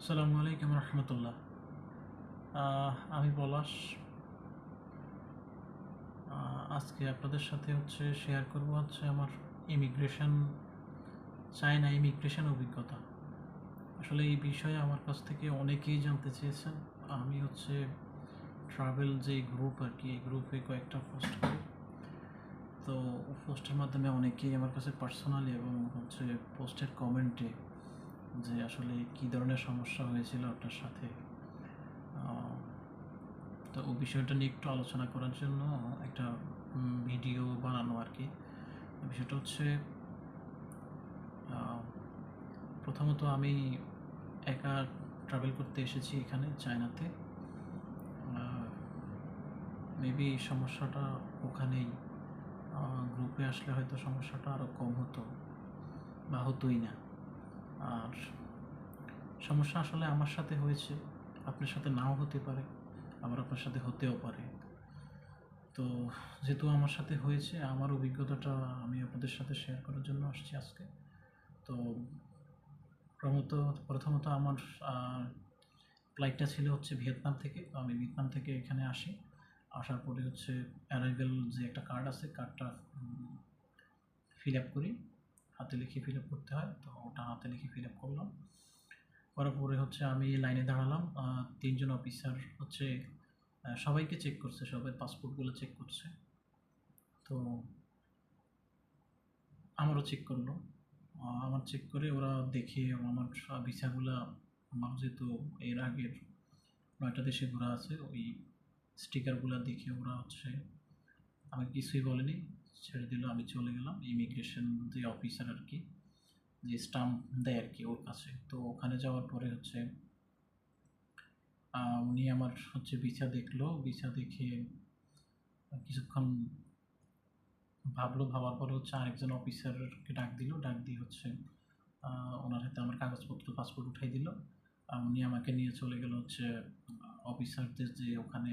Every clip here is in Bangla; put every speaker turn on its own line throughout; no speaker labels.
আসসালামু আলাইকুম রহমতুল্লাহ। আমি পলাশ। আজকে আপনাদের সাথে শেয়ার করব আমার ইমিগ্রেশন, চায়না ইমিগ্রেশন অভিজ্ঞতা। আসলে এই বিষয়ে আমার কাছ থেকে অনেকেই জানতে চেয়েছেন। আমি ট্রাভেল যে গ্রুপ আর কি, এই গ্রুপে কয়েকটা পোস্ট করি। তো পোস্টের মাধ্যমে অনেকেই আমার কাছে পার্সোনালি এবং পোস্টের কমেন্টে যে আসলে কী ধরনের সমস্যা হয়েছিল আপনার সাথে, তো ওই বিষয়টা নিয়ে একটু আলোচনা করার জন্য একটা ভিডিও বানানো আর কি। বিষয়টা প্রথমত আমি একা ট্রাভেল করতে এসেছি এখানে চায়নাতে। মেবি সমস্যাটা ওখানেই, গ্রুপে আসলে হয়তো সমস্যাটা আরও কম হতো বা হতোই না। আর সমস্যা আসলে আমার সাথে হয়েছে, আপনার সাথে নাও হতে পারে, আবার আপনার সাথে হতেও পারে। তো যেহেতু আমার সাথে হয়েছে, আমার অভিজ্ঞতাটা আমি আপনাদের সাথে শেয়ার করার জন্য আসছি আজকে। তো প্রথমত আমার ফ্লাইটটা ছিল ভিয়েতনাম থেকে। তো আমি ভিয়েতনাম থেকে এখানে আসি। আসার পরে অ্যারাইভেল যে একটা কার্ড আছে, কার্ডটা ফিল আপ করি। হাতে লিখে ফিল আপ করতে হয়, তো ওটা হাতে লিখে ফিল আপ করলাম। করার পরে আমি লাইনে দাঁড়ালাম। তিনজন অফিসার সবাইকে চেক করছে, সবাই পাসপোর্টগুলো চেক করছে। তো আমারও চেক করলো। আমার চেক করে ওরা দেখে আমার ভিসাগুলা, আমার যেহেতু এর আগের 9টা দেশে ঘোরা আছে, ওই স্টিকারগুলো দেখে ওরা আমাকে কিছুই বলেনি, ছেড়ে দিল। আমি চলে গেলাম ইমিগ্রেশন যে অফিসার আর কি, যে স্টাম্প দেয় আর কি, ওর কাছে। তো ওখানে যাওয়ার পরে উনি আমার ভিসা দেখলো। ভিসা দেখে কিছুক্ষণ ভাবলো, ভাবার পরে আরেকজন অফিসারকে ডাক দিল। ডাক দিয়ে ওনার হাতে আমার কাগজপত্র, পাসপোর্ট উঠাই দিল। উনি আমাকে নিয়ে চলে গেল অফিসারদের যে ওখানে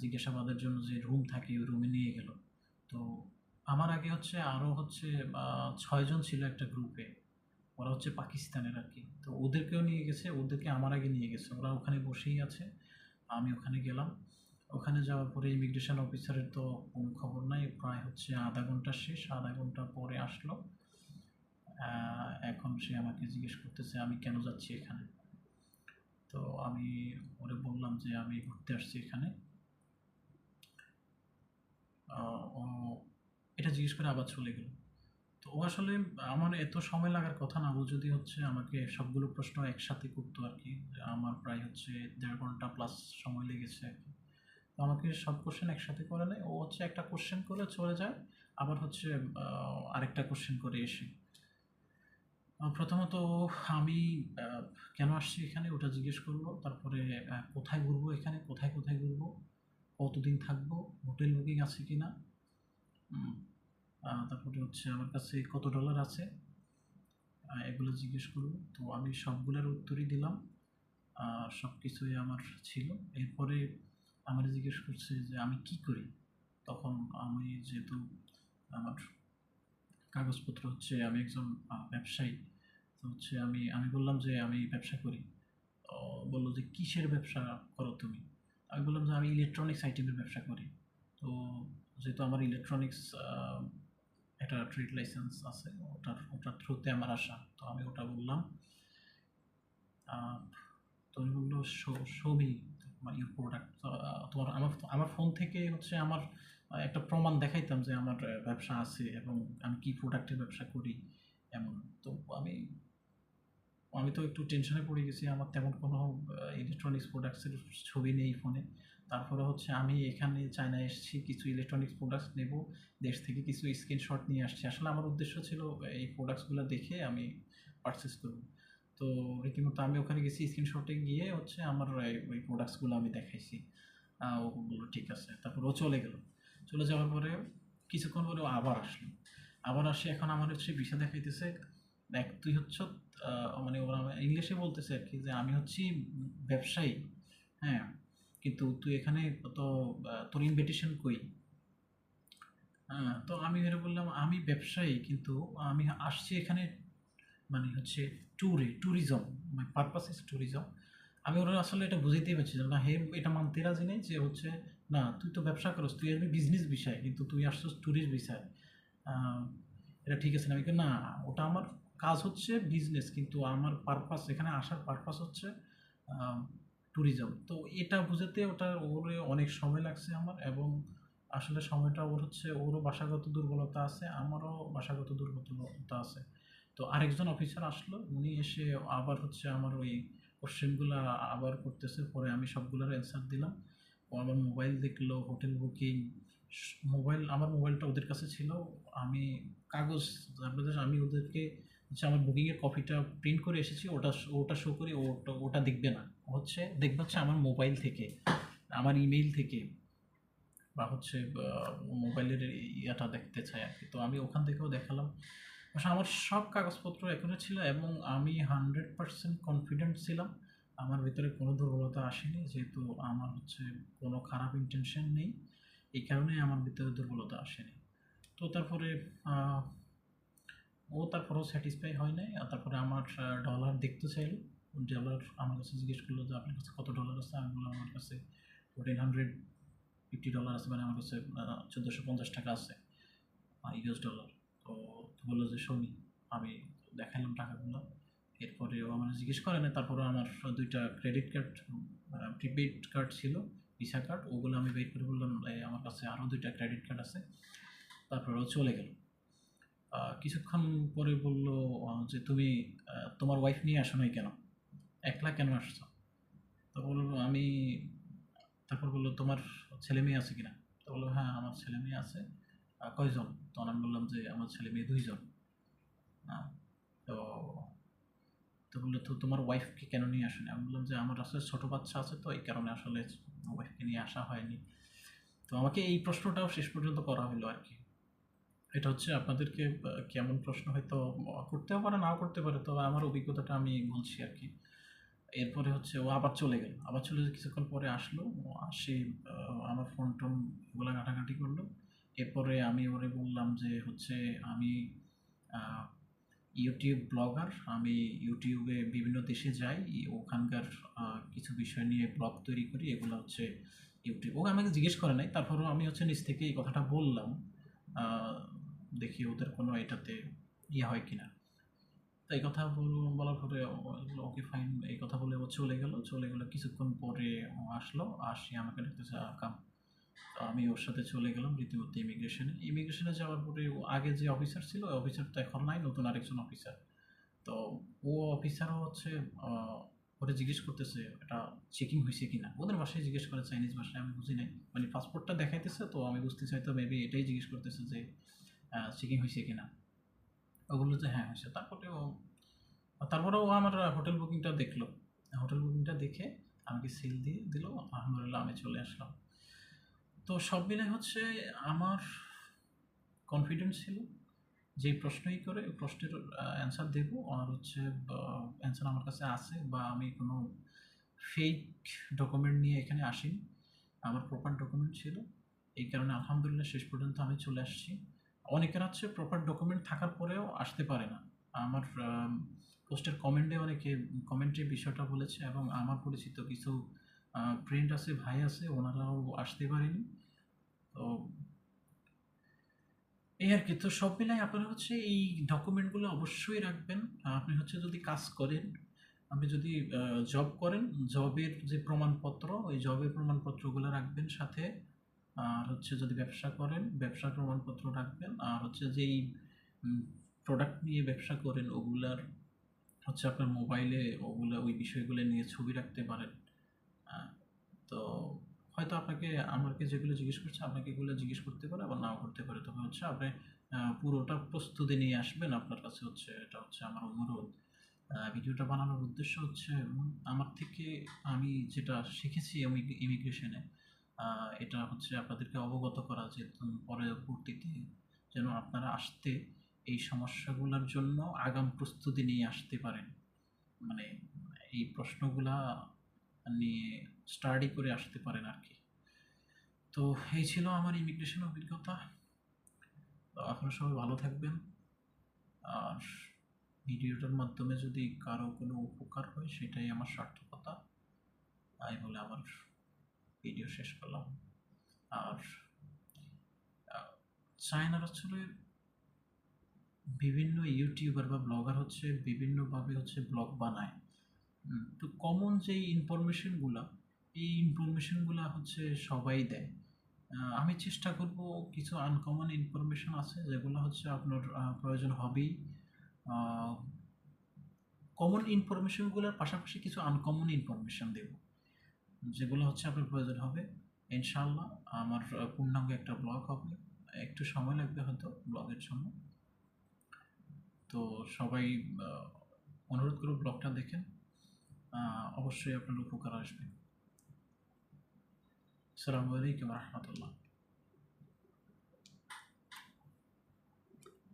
জিজ্ঞাসাবাদের জন্য যে রুম থাকে, ওই রুমে নিয়ে গেল। তো আমার আগে আরও 6জন ছিল একটা গ্রুপে। ওরা পাকিস্তানের আর কি। তো ওদেরকেও নিয়ে গেছে, ওদেরকে আমার আগে নিয়ে গেছে। ওরা ওখানে বসেই আছে, আমি ওখানে গেলাম। ওখানে যাওয়ার পরে ইমিগ্রেশন অফিসারের তো কোনো খবর নাই। প্রায় আধা ঘন্টা শেষ, আধা ঘন্টা পরে আসলো। এখন সে আমাকে জিজ্ঞেস করতেছে আমি কেন যাচ্ছি এখানে। তো আমি ওরে বললাম যে আমি ঘুরতে আসছি এখানে। ও এটা জিজ্ঞেস করে আবার চলে গেল। তো ও আসলে আমার এত সময় লাগার কথা না, ও যদি আমাকে সবগুলো প্রশ্ন একসাথে করতো আর কি। আমার প্রায় 1.5 ঘন্টা প্লাস সময় লেগেছে আর কি। তো আমাকে সব কোশ্চেন একসাথে করে নেয়। ও একটা কোশ্চেন করে চলে যায়, আবার আরেকটা কোশ্চেন করে এসে। প্রথমত আমি কেন আসছি এখানে ওটা জিজ্ঞেস করলো। তারপরে কোথায় ঘুরবো, এখানে কোথায় কোথায় ঘুরবো, কতদিন থাকবো, হোটেল বুকিং আছে কি না, তারপরে আমার কাছে কত ডলার আছে, এগুলো জিজ্ঞেস করলো। তো আমি সবগুলোর উত্তরই দিলাম, সব কিছুই আমার ছিল। এরপরে আমার জিজ্ঞেস করছে যে আমি কি করি। তখন আমি যেহেতু আমার কাগজপত্র আমি একজন ব্যবসায়ী। তো আমি আমি বললাম যে আমি ব্যবসা করি। বললো যে কিসের ব্যবসা করো তুমি। আমি বললাম যে আমি ইলেকট্রনিক্স আইটেমের ব্যবসা করি। তো যেহেতু আমার ইলেকট্রনিক্স একটা ট্রেড লাইসেন্স আছে, ওটার থ্রুতে আমার আসা। তো আমি ওটা বললাম। তো উনি বললো শো মি ইউর প্রোডাক্ট। তোমার আমার আমার ফোন থেকে আমার একটা প্রমাণ দেখাইতাম যে আমার ব্যবসা আছে এবং আমি কি প্রোডাক্টের ব্যবসা করি এমন। তো আমি আমি তো একটু টেনশনে পড়ে গেছি। আমার তেমন কোনো ইলেকট্রনিক্স প্রোডাক্টসের ছবি নেই ফোনে। তারপরে আমি এখানে চায়নায় এসেছি, কিছু ইলেকট্রনিক্স প্রোডাক্টস নেব, দেশ থেকে কিছু স্ক্রিনশট নিয়ে আসছি। আসলে আমার উদ্দেশ্য ছিল এই প্রোডাক্টসগুলো দেখে আমি পারচেস করব। তো রীতিমতো আমি ওখানে গেছি, স্ক্রিনশটে গিয়ে আমার ওই প্রোডাক্টসগুলো আমি দেখাইছি। ও বললো ঠিক আছে। তারপর ও চলে গেল। চলে যাওয়ার পরে কিছুক্ষণ পরে ও আবার আসলো। আবার আসে, এখন আমার ভিসা দেখাইতেছে। দেখ তুই মানে ওরা ইংলিশে বলতেছে আর কি যে আমি ব্যবসায়ী, হ্যাঁ, কিন্তু তুই এখানে তো তোর ইনভিটেশন কই। হ্যাঁ, তো আমি এর বললাম আমি ব্যবসায়ী, কিন্তু আমি আসছি এখানে মানে হচ্ছে ট্যুরিজম, মানে পারপাস ইজ ট্যুরিজম। আমি ওরা আসলে এটা বুঝাইতেই পারছি না, হে এটা মানতে রাজি নেই যে হচ্ছে না তুই তো ব্যবসা করস, তুই আসবি বিজনেস বিষয়, কিন্তু তুই আসছিস ট্যুরিস্ট বিষয়। আহ, এটা ঠিক আছে না? আমি কই, না ওটা আমার কাজ হচ্ছে বিজনেস, কিন্তু আমার পারপাস, এখানে আসার পারপাস হচ্ছে ট্যুরিজম। তো এটা বুঝাতে ওর অনেক সময় লাগছে আমার, এবং আসলে সময়টা ওর হচ্ছে, ওরও ভাষাগত দুর্বলতা আছে, আমারও ভাষাগত দুর্বলতা আছে। তো আরেকজন অফিসার আসলো, উনি এসে আবার হচ্ছে আমার ওই কোশ্চেনগুলো আবার করতেছে, পরে আমি সবগুলোর অ্যান্সার দিলাম। ও আমার মোবাইল দেখলো, হোটেল বুকিং, আমার মোবাইলটা ওদের কাছে ছিল। আমি কাগজ, আমি ওদেরকে হচ্ছে আমার বুকিংয়ের কপিটা প্রিন্ট করে এসেছি, ওটা ওটা শো করি, ওটা দেখবে না, দেখবে হচ্ছে আমার মোবাইল থেকে, আমার ইমেইল থেকে, বা হচ্ছে মোবাইলের ইয়েটা দেখতে চাই আর কি। তো আমি ওখান থেকেও দেখালাম, আসলে আমার সব কাগজপত্র এখনো ছিল, এবং আমি 100% কনফিডেন্ট ছিলাম, আমার ভিতরে কোনো দুর্বলতা আসেনি, যেহেতু আমার হচ্ছে কোনো খারাপ ইন্টেনশন নেই, এই কারণে আমার ভিতরে দুর্বলতা আসেনি। তো তারপরে আহ, তারপরেও স্যাটিসফাই হয় নাই, আর তারপরে আমার ডলার দেখতে চাইলো। ডলার আমার কাছে জিজ্ঞেস করলো যে আপনার কাছে কত ডলার আছে, আমি বললাম আমার কাছে $1,450 আছে, মানে আমার কাছে 1450 টাকা আছে, US ডলার। তো বললো যে সৌমি, আমি দেখালাম টাকাগুলো। এরপরে ও আমার জিজ্ঞেস করে না, তারপরে আমার দুইটা ক্রেডিট কার্ড, প্রিপেড কার্ড ছিল, ভিসা কার্ড, ওগুলো আমি বের করে বললাম আমার কাছে আরও দুইটা ক্রেডিট কার্ড আছে। তারপরে ও চলে গেল। কিছুক্ষণ পরে বলল যে তুমি তোমার ওয়াইফ নিয়ে আসো নাই কেন, একলা কেন আসছো? তো বললো আমি, তারপর বললো তোমার ছেলে মেয়ে আছে কিনা? তো বললো হ্যাঁ আমার ছেলে মেয়ে আছে। কয়জন? তখন আমি বললাম যে আমার ছেলে মেয়ে 2 জন। আহ, তো তো বললো তো তোমার ওয়াইফকে কেন নিয়ে আসেনি? আমি বললাম যে আমার আসলে ছোট বাচ্চা আছে, তো এই কারণে আসলে ওয়াইফকে নিয়ে আসা হয়নি। তো আমাকে এই প্রশ্নটাও শেষ পর্যন্ত করা হলো আর কি। এটা হচ্ছে আপনাদেরকে কেমন প্রশ্ন হয়তো করতেও পারে, নাও করতে পারে, তবে আমার অভিজ্ঞতাটা আমি বলছি আর কি। এরপরে হচ্ছে ও আবার চলে গেল, আবার চলে যেয়ে কিছুক্ষণ পরে আসলো। ও আসে আমার ফোন টোন এগুলো ঘাটাঘাটি করলো। এরপরে আমি ওরে বললাম যে হচ্ছে আমি ইউটিউব ব্লগার, আমি ইউটিউবে বিভিন্ন দেশে যাই, ওখানকার কিছু বিষয় নিয়ে ব্লগ তৈরি করি, এগুলো হচ্ছে ইউটিউব। ও আমাকে জিজ্ঞেস করে নাই, তারপরেও আমি হচ্ছে নিজ থেকে এই কথাটা বললাম। আহ, দেখি ওদের কোনো এটাতে ইয়ে হয় কিনা। তো এই কথা বলার পরে ওকে ফাইন, এই কথা বলে ও চলে গেল কিছুক্ষণ পরে ও আসলো, আসি আমাকে দেখতেছে কাম। তো আমি ওর সাথে চলে গেলাম রীতিমতো ইমিগ্রেশনে যাওয়ার পরে আগে যে অফিসার ছিল, ওই অফিসার তো এখন নাই, নতুন আরেকজন অফিসার। তো ও অফিসারও হচ্ছে ওরা জিজ্ঞেস করতেছে এটা চেকিং হয়েছে কিনা, ওদের ভাষায় জিজ্ঞেস করে, চাইনিজ ভাষায়, আমি বুঝি নাই, মানে পাসপোর্টটা দেখাইতেছে, তো আমি বুঝতে চাই তো মেবি এটাই জিজ্ঞেস করতেছে যে চেকিং হয়েছে কিনা। ওগুলো যে হ্যাঁ হয়েছে। তারপরে ও আমার হোটেল বুকিংটা দেখলো, হোটেল বুকিংটা দেখে আমাকে সিল দিয়ে দিল, আলহামদুলিল্লাহ আমি চলে আসলাম। তো সব মিলে হচ্ছে আমার কনফিডেন্স ছিল, যে প্রশ্নই করে ওই প্রশ্নের অ্যান্সার দেবো, আর হচ্ছে অ্যান্সার আমার কাছে আছে, বা আমি কোনো ফেক ডকুমেন্ট নিয়ে এখানে আসিনি, আমার প্রপার ডকুমেন্ট ছিল। এই কারণে আলহামদুলিল্লাহ শেষ পর্যন্ত আমি চলে আসছি। অনেকের হচ্ছে প্রপার ডকুমেন্ট থাকার পরেও আসতে পারে না। আমার পোস্টের অনেকে কমেন্টে বিষয়টা বলেছে, এবং আমার পরিচিত কিছু ফ্রেন্ড আছে, ভাই আছে, ওনারাও আসতে পারেনি। তো এই আর কি। তো সব মিলাই আপনারা হচ্ছে এই ডকুমেন্টগুলো অবশ্যই রাখবেন। আপনি হচ্ছে যদি কাজ করেন, আপনি যদি জব করেন, জবের যে প্রমাণপত্র, ওই জবের প্রমাণপত্রগুলো রাখবেন সাথে। আর হচ্ছে যদি ব্যবসা করেন, ব্যবসার প্রমাণপত্র রাখবেন। আর হচ্ছে যেই প্রোডাক্ট নিয়ে ব্যবসা করেন, ওগুলার হচ্ছে আপনার মোবাইলে ওই বিষয়গুলো নিয়ে ছবি রাখতে পারেন। আহ, তো হয়তো আমাকে যেগুলো জিজ্ঞেস করছে, আপনাকে এগুলো জিজ্ঞেস করতে পারে, আবার নাও করতে পারে, তবে হচ্ছে আপনি পুরোটা প্রস্তুতি নিয়ে আসবেন আপনার কাছে, হচ্ছে এটা হচ্ছে আমার অনুরোধ। ভিডিওটা বানানোর উদ্দেশ্য হচ্ছে আমার থেকে আমি যেটা শিখেছি ইমিগ্রেশনে, এটা হচ্ছে আপনাদেরকে অবগত করা, যে পরবর্তীতে যেন আপনারা আসতে এই সমস্যাগুলোর জন্য আগাম প্রস্তুতি নিয়ে আসতে পারেন, মানে এই প্রশ্নগুলা নিয়ে স্টাডি করে আসতে পারেন আর কি। তো এই ছিল আমার ইমিগ্রেশন অভিজ্ঞতা। তো আপনারা সবাই ভালো থাকবেন। আর ভিডিওটার মাধ্যমে যদি কারো কোনো উপকার হয় সেটাই আমার সার্থকতা, তাই বলে আমার ভিডিও শেষ করলাম। আর চায়নার আসলে বিভিন্ন ইউটিউবার বা ব্লগার হচ্ছে বিভিন্নভাবে হচ্ছে ব্লগ বানায়। তো কমন যেই ইনফরমেশনগুলা, এই ইনফরমেশনগুলা হচ্ছে সবাই দেয়। আমি চেষ্টা করব কিছু আনকমন ইনফরমেশন আছে যেগুলো হচ্ছে আপনার প্রয়োজন হবেই। কমন ইনফরমেশনগুলোর পাশাপাশি কিছু আনকমন ইনফরমেশন দেব যেগুলো হচ্ছে আপনার প্রয়োজন হবে। ইনশাআল্লাহ আমার পূর্ণাঙ্গ একটা ব্লগ হবে। একটু সময় লাগবে হয়তো ব্লগের জন্য। তো সবাই অনুরোধ করব ব্লগটা দেখেন, অবশ্যই আপনার উপকার আসবে। আসসালামু আলাইকুম রহমতুল্লাহ।